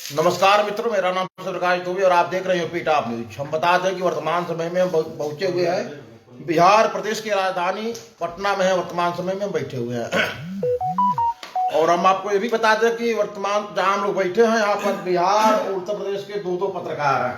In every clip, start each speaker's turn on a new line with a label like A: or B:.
A: नमस्कार मित्रों, मेरा नाम प्रकाश दुबे और आप देख रहे हो पीटॉप न्यूज। हम बता दें कि वर्तमान समय में हम पहुंचे हुए हैं बिहार प्रदेश की राजधानी पटना में है। वर्तमान समय में हम बैठे हुए हैं और हम आपको ये भी बता दें कि वर्तमान जहां हम लोग बैठे हैं यहाँ पर बिहार और उत्तर प्रदेश के दो पत्रकार हैं।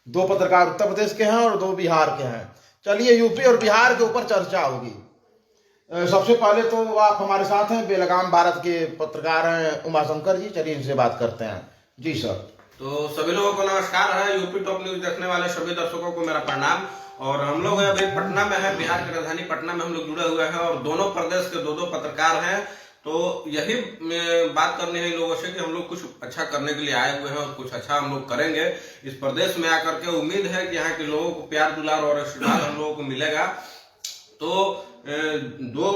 A: दो पत्रकार उत्तर प्रदेश के हैं और दो बिहार के हैं। चलिए यूपी और बिहार के ऊपर चर्चा होगी। सबसे पहले तो आप हमारे साथ हैं, बेलगाम भारत के पत्रकार हैं उमाशंकर जी। चलिए इनसे बात करते हैं। जी सर।
B: तो सभी लोगों को नमस्कार है। यूपी टॉप न्यूज देखने वाले सभी दर्शकों को मेरा प्रणाम। और हम लोग अभी पटना में हैं, बिहार की राजधानी पटना में हम लोग जुड़े हुए हैं और दोनों प्रदेश के दो पत्रकार हैं। तो यही बात करनी है इन लोगों से कि हम लोग कुछ अच्छा करने के लिए आए हुए हैं और कुछ अच्छा हम लोग करेंगे इस प्रदेश में आकर के। उम्मीद है कि यहाँ के लोगों को प्यार दुलार और आशीर्वाद हम लोगों को मिलेगा। तो दो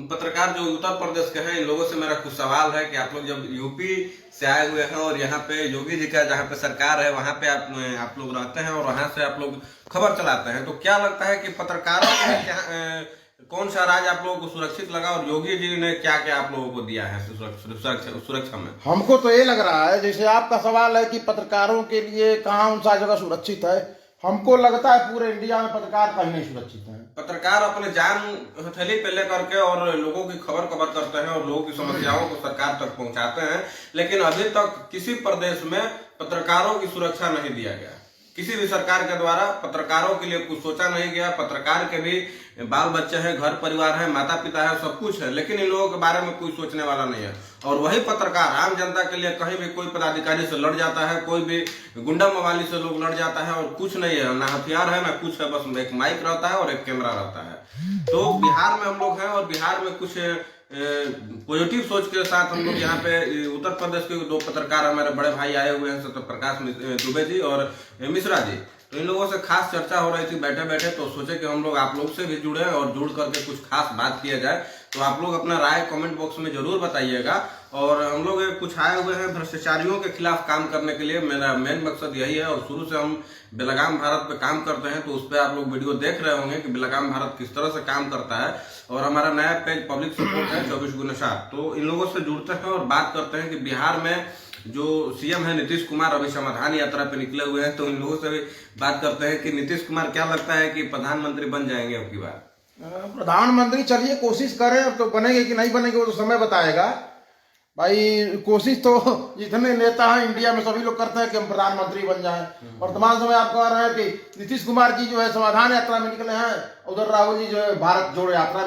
B: पत्रकार जो उत्तर प्रदेश के हैं, इन लोगों से मेरा कुछ सवाल है कि आप लोग जब यूपी से आए हुए हैं और यहाँ पे योगी जी का जहाँ पे सरकार है वहाँ पे आप लोग रहते हैं और वहाँ से आप लोग खबर चलाते हैं, तो क्या लगता है कि पत्रकारों में कौन सा राज आप लोगों को सुरक्षित लगा और योगी जी ने क्या क्या आप लोगों को दिया है सुरक्षा में?
A: हमको तो ये लग रहा है, जैसे आपका सवाल है कि पत्रकारों के लिए कौन सा जगह सुरक्षित है, हमको लगता है पूरे इंडिया में पत्रकार कहीं नहीं सुरक्षित है।
B: पत्रकार अपने जान हथेली पे लेकर के और लोगों की खबर करते हैं और लोगों की समस्याओं को सरकार तक पहुंचाते हैं, लेकिन अभी तक किसी प्रदेश में पत्रकारों की सुरक्षा नहीं दिया गया। किसी भी सरकार के द्वारा पत्रकारों के लिए कुछ सोचा नहीं गया। पत्रकार के भी बाल बच्चे हैं, घर परिवार है, माता पिता है, सब कुछ है, लेकिन इन लोगों के बारे में कोई सोचने वाला नहीं है। और वही पत्रकार आम जनता के लिए कहीं भी कोई पदाधिकारी से लड़ जाता है, कोई भी गुंडा मवाली से लोग लड़ जाता है और कुछ नहीं है, ना हथियार है ना कुछ है, बस एक माइक रहता है और एक कैमरा रहता है। तो बिहार में हम लोग हैं और बिहार में कुछ पॉजिटिव सोच के साथ हम लोग यहाँ पे उत्तर प्रदेश के दो पत्रकार हमारे बड़े भाई आए हुए हैं, सत्य प्रकाश दुबे जी और मिश्रा जी। तो इन लोगों से खास चर्चा हो रही थी बैठे बैठे, तो सोचे कि हम लोग आप लोग से भी जुड़े और जुड़ करके कुछ खास बात किया जाए। तो आप लोग अपना राय कमेंट बॉक्स में जरूर बताइएगा। और हम लोग कुछ आए हुए हैं भ्रष्टाचारियों के खिलाफ काम करने के लिए। मेरा मेन मकसद यही है और शुरू से हम बेलगाम भारत पे काम करते हैं, तो उस पर आप लोग वीडियो देख रहे होंगे कि बेलगाम भारत किस तरह से काम करता है। और हमारा नया पेज पब्लिक सपोर्ट है 24x7। तो इन लोगों से जुड़ते हैं और बात करते हैं कि बिहार में जो सीएम है नीतीश कुमार अभी समाधान यात्रा पे निकले हुए हैं, तो इन लोगों से भी बात करते हैं कि नीतीश कुमार क्या लगता है कि प्रधानमंत्री बन जाएंगे अब की बार?
A: प्रधानमंत्री चलिए कोशिश करें, अब तो बनेंगे कि नहीं बनेंगे वो तो समय बताएगा भाई। कोशिश तो जितने नेता हैं इंडिया में सभी लोग करते हैं कि हम प्रधानमंत्री बन जाएं। वर्तमान समय आप कह रहे हैं कि नीतीश कुमार जी जो है समाधान यात्रा में निकले हैं, उधर राहुल जी जो है भारत जोड़ो यात्रा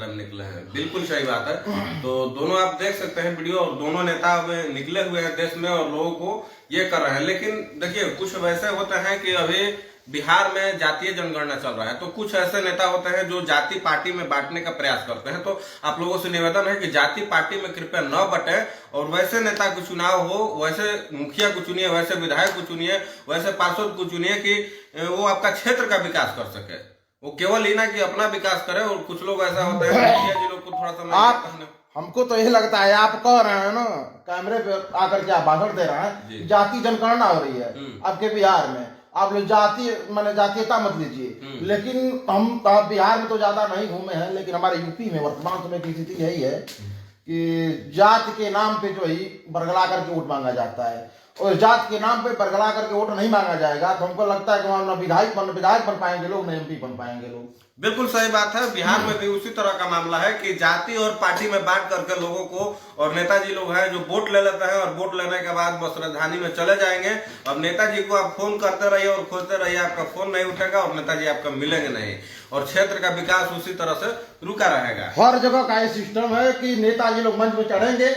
A: में
B: निकले हैं। बिल्कुल सही बात है। तो दोनों आप देख सकते हैं वीडियो, और दोनों नेता निकले हुए हैं देश में और लोगों को ये कर रहे हैं। लेकिन देखिए कुछ वैसे होते हैं कि अभी बिहार में जातीय जनगणना चल रहा है, तो कुछ ऐसे नेता होते हैं जो जाति पार्टी में बांटने का प्रयास करते हैं। तो आप लोगों से निवेदन है कि जाति पार्टी में कृपया न बटे और वैसे नेता को चुनाव हो, वैसे मुखिया को चुनिए, वैसे विधायक को चुनिए, वैसे पार्षद को चुनिए कि वो आपका क्षेत्र का विकास कर सके। वो केवल ही ना कि अपना विकास करे। और कुछ लोग ऐसा होता है मुखिया जी लोग को थोड़ा सा
A: हमको तो यही लगता है, आप कह रहे हैं ना कैमरे पे आकर के आप भाषण दे रहे हैं, जाति जनगणना हो रही है आपके बिहार में, आप लोग जाति माने जातीयता मत लीजिए। लेकिन हम बिहार में तो ज्यादा नहीं घूमे हैं, लेकिन हमारे यूपी में वर्तमान समय की स्थिति यही है कि जाति के नाम पे जो ही बरगला करके वोट मांगा जाता है। और जात के नाम पे बरगला करके वोट नहीं मांगा जाएगा तो हमको लगता है कि वहां विधायक बन पाएंगे लोग, नहीं एमपी बन पाएंगे लोग।
B: बिल्कुल सही बात है। बिहार में भी उसी तरह का मामला है कि जाति और पार्टी में बांट करके लोगों को, और नेताजी लोग हैं जो वोट ले लेते हैं और वोट लेने के बाद बस राजधानी में चले जाएंगे। अब नेताजी को आप फोन करते रहिए और खोजते रहिए, आपका फोन नहीं उठेगा और नेताजी आपका मिलेंगे नहीं, और क्षेत्र का विकास उसी तरह से रुका रहेगा।
A: हर जगह का ये सिस्टम है कि नेताजी लोग मंच में चढ़ेंगे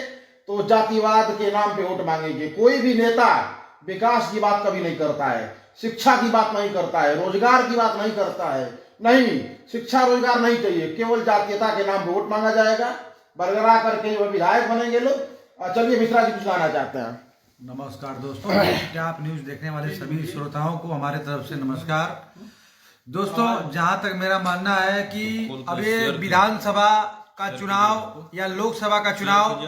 A: तो जातिवाद के नाम पे वोट मांगेंगे। कोई भी नेता विकास की बात कभी नहीं करता है, शिक्षा की बात नहीं करता है, रोजगार की बात नहीं करता है। नहीं, शिक्षा रोजगार नहीं चाहिए, केवल जातीयता के नाम पे वोट मांगा जाएगा, बरगला करके जो विधायक बनेंगे लोग। चलिए मिश्रा जी कुछ कहना चाहते हैं।
C: नमस्कार दोस्तों, आप न्यूज देखने वाले सभी श्रोताओं को हमारे तरफ से नमस्कार। दोस्तों, जहां तक मेरा मानना है कि अब ये विधानसभा का चुनाव या लोकसभा का चुनाव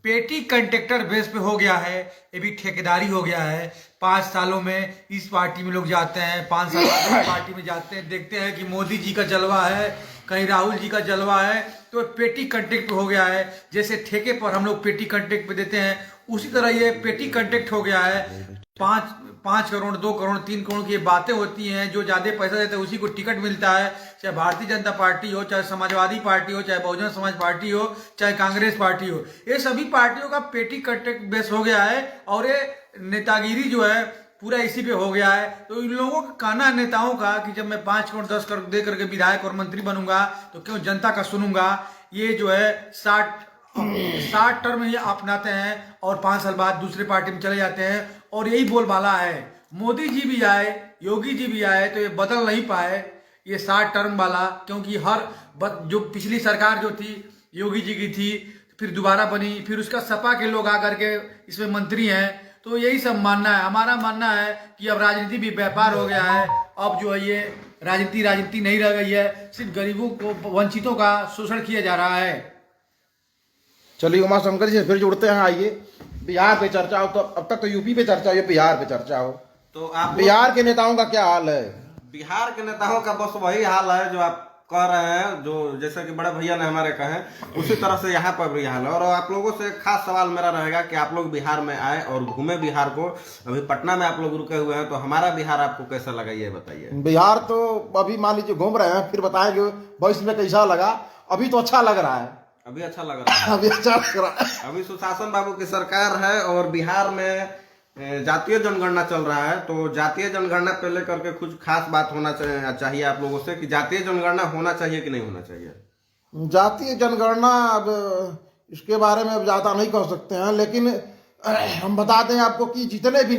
C: पेटी कंट्रेक्टर बेस पे हो गया है, ये भी ठेकेदारी हो गया है। 5 सालों में इस पार्टी में लोग जाते हैं, 5 साल में पार्टी में जाते हैं, देखते हैं कि मोदी जी का जलवा है, कहीं राहुल जी का जलवा है, तो पेटी कंट्रेक्ट हो गया है। जैसे ठेके पर हम लोग पेटी कंट्रेक्ट पे देते हैं, उसी तरह ये पेटी कंटेक्ट हो गया है। 5 करोड़ 2 करोड़ 3 करोड़ की बातें होती हैं, जो ज्यादा पैसा देते हैं उसी को टिकट मिलता है, चाहे भारतीय जनता पार्टी हो, चाहे समाजवादी पार्टी हो, चाहे बहुजन समाज पार्टी हो, चाहे कांग्रेस पार्टी हो। ये सभी पार्टियों का पेटी कंटेक्ट बेस हो गया है और ये नेतागिरी जो है पूरा इसी पे हो गया है। तो इन लोगों का कहना है नेताओं का कि जब मैं 5 करोड़ 10 करोड़ दे करके विधायक और मंत्री बनूंगा तो क्यों जनता का सुनूंगा। ये जो है 60 टर्म ये अपनाते हैं और 5 साल बाद दूसरे पार्टी में चले जाते हैं और यही बोलबाला है। मोदी जी भी आए, योगी जी भी आए तो ये बदल नहीं पाए ये 60 टर्म वाला, क्योंकि जो पिछली सरकार जो थी योगी जी की थी, फिर दोबारा बनी, फिर उसका सपा के लोग आकर के इसमें मंत्री हैं। तो यही सब मानना है, हमारा मानना है कि अब राजनीति भी व्यापार हो गया है। अब जो है ये राजनीति नहीं रह गई है, सिर्फ गरीबों को, वंचितों का शोषण किया जा रहा है।
A: चलिए उमा शंकर जी से फिर जुड़ते हैं। आइए, बिहार पे चर्चा हो तो अब तक तो यूपी पे चर्चा हो, बिहार पे चर्चा हो
B: तो आप
A: बिहार के नेताओं का क्या हाल है?
B: बिहार के नेताओं का बस वही हाल है जो आप कह रहे हैं, जो जैसा कि बड़े भैया ने हमारे कहे उसी तरह से यहाँ पर भी हाल है। और आप लोगों से एक खास सवाल मेरा रहेगा कि आप लोग बिहार में आए और घूमे बिहार को। अभी पटना में आप लोग रुके हुए हैं, तो हमारा बिहार आपको कैसा लगा ये बताइए।
A: बिहार तो अभी मान लीजिए घूम रहे हैं, फिर बताएंगे भविष्य में कैसा लगा। अभी तो अच्छा लग रहा है,
B: अभी अच्छा लग रहा है,
A: अभी अच्छा लग रहा है।
B: अभी सुशासन बाबू की सरकार है और बिहार में जातीय जनगणना चल रहा है। तो जातीय जनगणना पे लेकर के कुछ खास बात होना चाहिए आप लोगों से कि जातीय जनगणना होना चाहिए कि नहीं होना चाहिए।
A: जातीय जनगणना अब इसके बारे में अब ज्यादा नहीं कह सकते हैं, लेकिन हम बता दें आपको कि जितने भी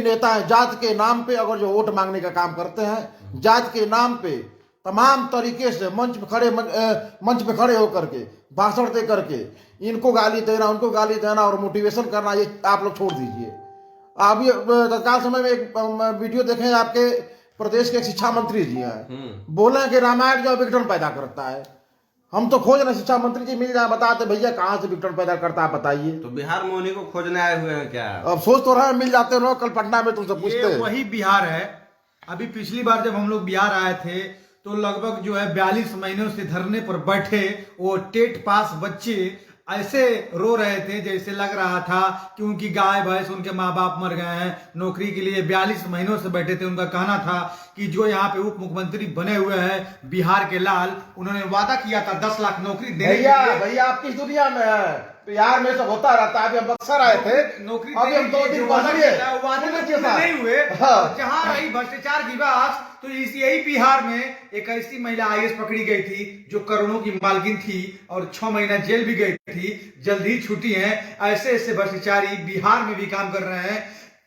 A: नेता हैं जात के नाम पे अगर जो वोट मांगने का काम करते हैं, जात के नाम पे तमाम तरीके से मंच पे खड़े होकर के भाषण दे करके इनको गाली देना, उनको गाली देना और मोटिवेशन करना, ये आप लोग छोड़ दीजिए। अभी तत्काल समय में एक वीडियो देखें, आपके प्रदेश के शिक्षा मंत्री जी हैं, बोले कि रामायण जो विघटन पैदा करता है। हम तो खोज रहे शिक्षा मंत्री जी मिल जाए, बताते भैया कहाँ से विघटन पैदा करता है बताइए।
B: तो बिहार में उन्हीं को खोजने आए हुए हैं क्या?
A: अब सोच तो रहे मिल जाते लोग, कल पटना में तुमसे पूछते हैं।
C: वही बिहार है। अभी पिछली बार जब हम लोग बिहार आए थे तो लगभग जो है 42 महीनों से धरने पर बैठे वो टेट पास बच्चे ऐसे रो रहे थे जैसे लग रहा था कि उनकी गाय भैंस, उनके माँ बाप मर गए हैं। नौकरी के लिए 42 महीनों से बैठे थे। उनका कहना था कि जो यहाँ पे उप मुख्यमंत्री बने हुए हैं बिहार के लाल, उन्होंने वादा किया था 10 लाख नौकरी देने के लिए।
A: भैया आप किस दुनिया में है? बिहार में सब होता रहता है। अभी हम बक्सर आए थे,
C: नौकरी
A: अभी हम 2 दिन वादे
C: नहीं हुए। जहाँ रही भ्रष्टाचार की बात, तो यही बिहार में एक ऐसी महिला IAS पकड़ी गई थी जो करोड़ों की मालकिन थी और 6 महीना जेल भी गई थी, जल्द ही छुट्टी है। ऐसे ऐसे भ्रष्टाचारी बिहार में भी काम कर रहे हैं।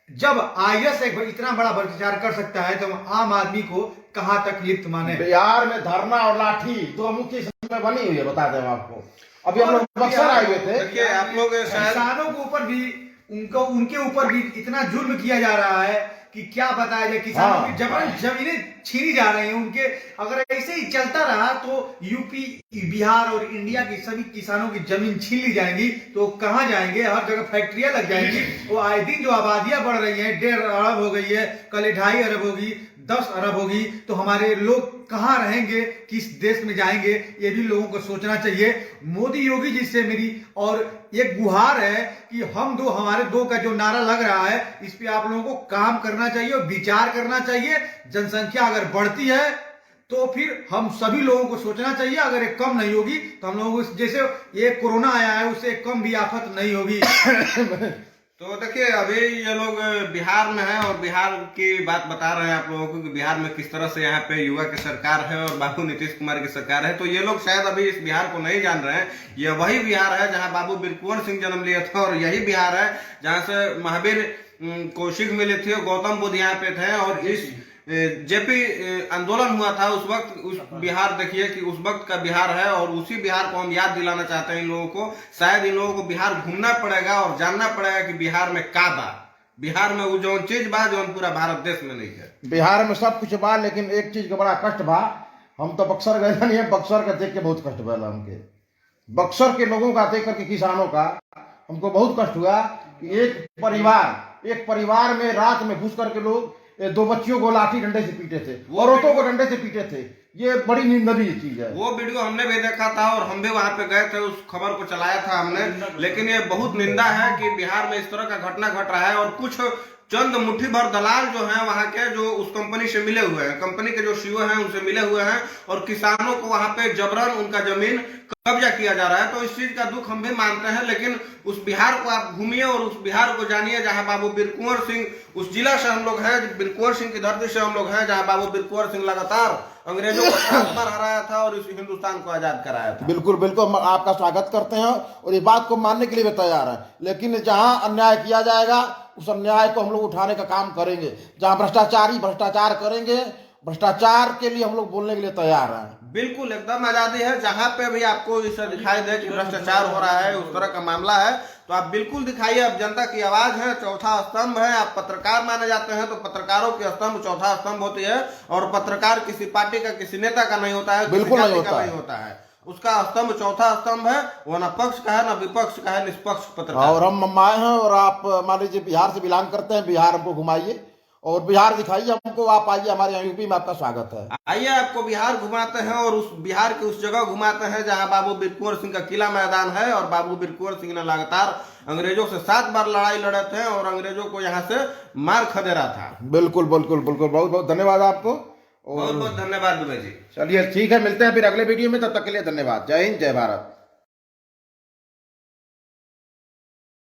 C: जब IAS एक इतना बड़ा भ्रष्टाचार कर सकता है तो आम आदमी को कहां तक लिप्त माने।
A: बिहार में धरना और लाठी दो मुख्य इसमें बनी हुई है, बता दें आपको। अभी हम लोग बक्सर आए हुए थे।
B: देखिए आप लोग
C: किसानों के ऊपर भी उनके ऊपर भी इतना जुल्म किया जा रहा है कि क्या बताया जाए। किसानों की जमीनें छीनी जा रही हैं उनके। अगर ऐसे ही चलता रहा तो यूपी, बिहार और इंडिया की सभी किसानों की जमीन छीन ली जाएंगी तो कहां जाएंगे? हर जगह फैक्ट्रियां लग जाएंगी। वो आए दिन जो आबादियां बढ़ रही हैं, 1.5 अरब हो गई है, कल 2.5 अरब होगी, 10 अरब होगी, तो हमारे लोग कहां रहेंगे, किस देश में जाएंगे? ये भी लोगों को सोचना चाहिए। मोदी योगी जी से मेरी और एक गुहार है कि हमारे दो का जो नारा लग रहा है, इस पे आप लोगों को काम करना चाहिए और विचार करना चाहिए। जनसंख्या अगर बढ़ती है तो फिर हम सभी लोगों को सोचना चाहिए। अगर ये कम नहीं होगी तो हम लोगों को, जैसे ये कोरोना आया है, उससे कम भी आफत नहीं होगी।
B: तो देखिए अभी ये लोग बिहार में हैं और बिहार की बात बता रहे हैं आप लोगों को कि बिहार में किस तरह से यहाँ पे युवा की सरकार है और बाबू नीतीश कुमार की सरकार है। तो ये लोग शायद अभी इस बिहार को नहीं जान रहे हैं। ये वही बिहार है जहाँ बाबू बीरकुंवर सिंह जन्म लिए थे और यही बिहार है जहाँ से महावीर को सीख मिली थी और गौतम बुद्ध यहाँ पे थे। और इस जेपी आंदोलन हुआ था उस वक्त, उस बिहार देखिए कि उस वक्त का बिहार है और उसी बिहार को हम याद दिलाना चाहते हैं इन लोगों को। शायद इन लोगों को बिहार घूमना पड़ेगा और जानना पड़ेगा कि बिहार में का बा, बिहार में वो जो चीज बा जो पूरा भारत देश में नहीं है।
A: बिहार में सब कुछ बा, लेकिन एक चीज का बड़ा कष्ट बा। हम तो बक्सर गए नहीं है, बक्सर का देख के बहुत कष्ट हुआ हमके। बक्सर के लोगों का देख करके, किसानों का हमको बहुत कष्ट हुआ कि एक परिवार में रात में घुस करके लोग ये 2 बच्चियों को लाठी डंडे से पीटे थे, औरतों को डंडे से पीटे थे। ये बड़ी निंदनीय चीज है।
B: वो वीडियो हमने भी देखा था और हम भी वहां पे गए थे, उस खबर को चलाया था हमने। लेकिन ये बहुत निंदा है कि बिहार में इस तरह का घटना घट रहा है और कुछ चंद मुट्ठी भर दलाल जो हैं वहां के, जो उस कंपनी से मिले हुए हैं, कंपनी के जो सीईओ हैं उनसे मिले हुए हैं और किसानों को वहां पे जबरन उनका जमीन कब्जा किया जा रहा है। तो इस चीज का दुख हम भी मानते हैं, लेकिन उस बिहार को आप घूमिए और उस बिहार को जानिए जहां बाबू वीर कुंवर सिंह, उस जिला से हम लोग हैं, वीर कुंवर सिंह की धरती से हम लोग हैं, जहां बाबू वीर कुंवर सिंह लगातार अंग्रेजों को पर हराया था और इस हिंदुस्तान को आजाद कराया था।
A: बिल्कुल बिल्कुल, हम आपका स्वागत करते हैं और इस बात को मानने के लिए भी तैयार है। लेकिन जहां अन्याय किया जाएगा उस अन्याय को हम लोग उठाने का काम करेंगे। जहां भ्रष्टाचारी भ्रष्टाचार करेंगे, भ्रष्टाचार के लिए हम लोग बोलने के लिए तैयार हैं।
B: बिल्कुल एकदम आजादी है। जहां पे भी आपको इसे दिखाई दे कि भ्रष्टाचार हो रहा है, उस तरह का मामला है, तो आप बिल्कुल दिखाइए। अब जनता की आवाज है, चौथा स्तंभ है। आप पत्रकार माने जाते हैं तो पत्रकारों की स्तंभ चौथा स्तंभ होती है और पत्रकार किसी पार्टी का, किसी नेता का नहीं होता है,
A: बिल्कुल
B: किसी
A: नहीं
B: जाति का नहीं होता है। उसका स्तंभ चौथा स्तंभ है, वो न पक्ष का है न विपक्ष का है, निष्पक्ष पत्रकार।
A: और हम आए हैं और आप मान लीजिए बिहार से बिलोंग करते हैं, बिहार हमको घुमाइए और बिहार दिखाइए हमको। आप आइए, हमारे यहाँ यूपी में आपका स्वागत है।
B: आइए, आपको बिहार घुमाते हैं और उस बिहार की उस जगह घुमाते हैं जहां बाबू वीर कुंवर सिंह का किला मैदान है और बाबू वीर कुंवर सिंह ने लगातार अंग्रेजों से 7 बार लड़ाई लड़े थे और अंग्रेजों को यहाँ से मार खदेड़ा था।
A: बिल्कुल बिल्कुल बिल्कुल, बहुत बहुत धन्यवाद आपको।
B: बहुत बहुत धन्यवाद दुबे जी।
A: चलिए ठीक है, मिलते हैं फिर अगले वीडियो में, तब तक के लिए धन्यवाद। जय हिंद, जय भारत।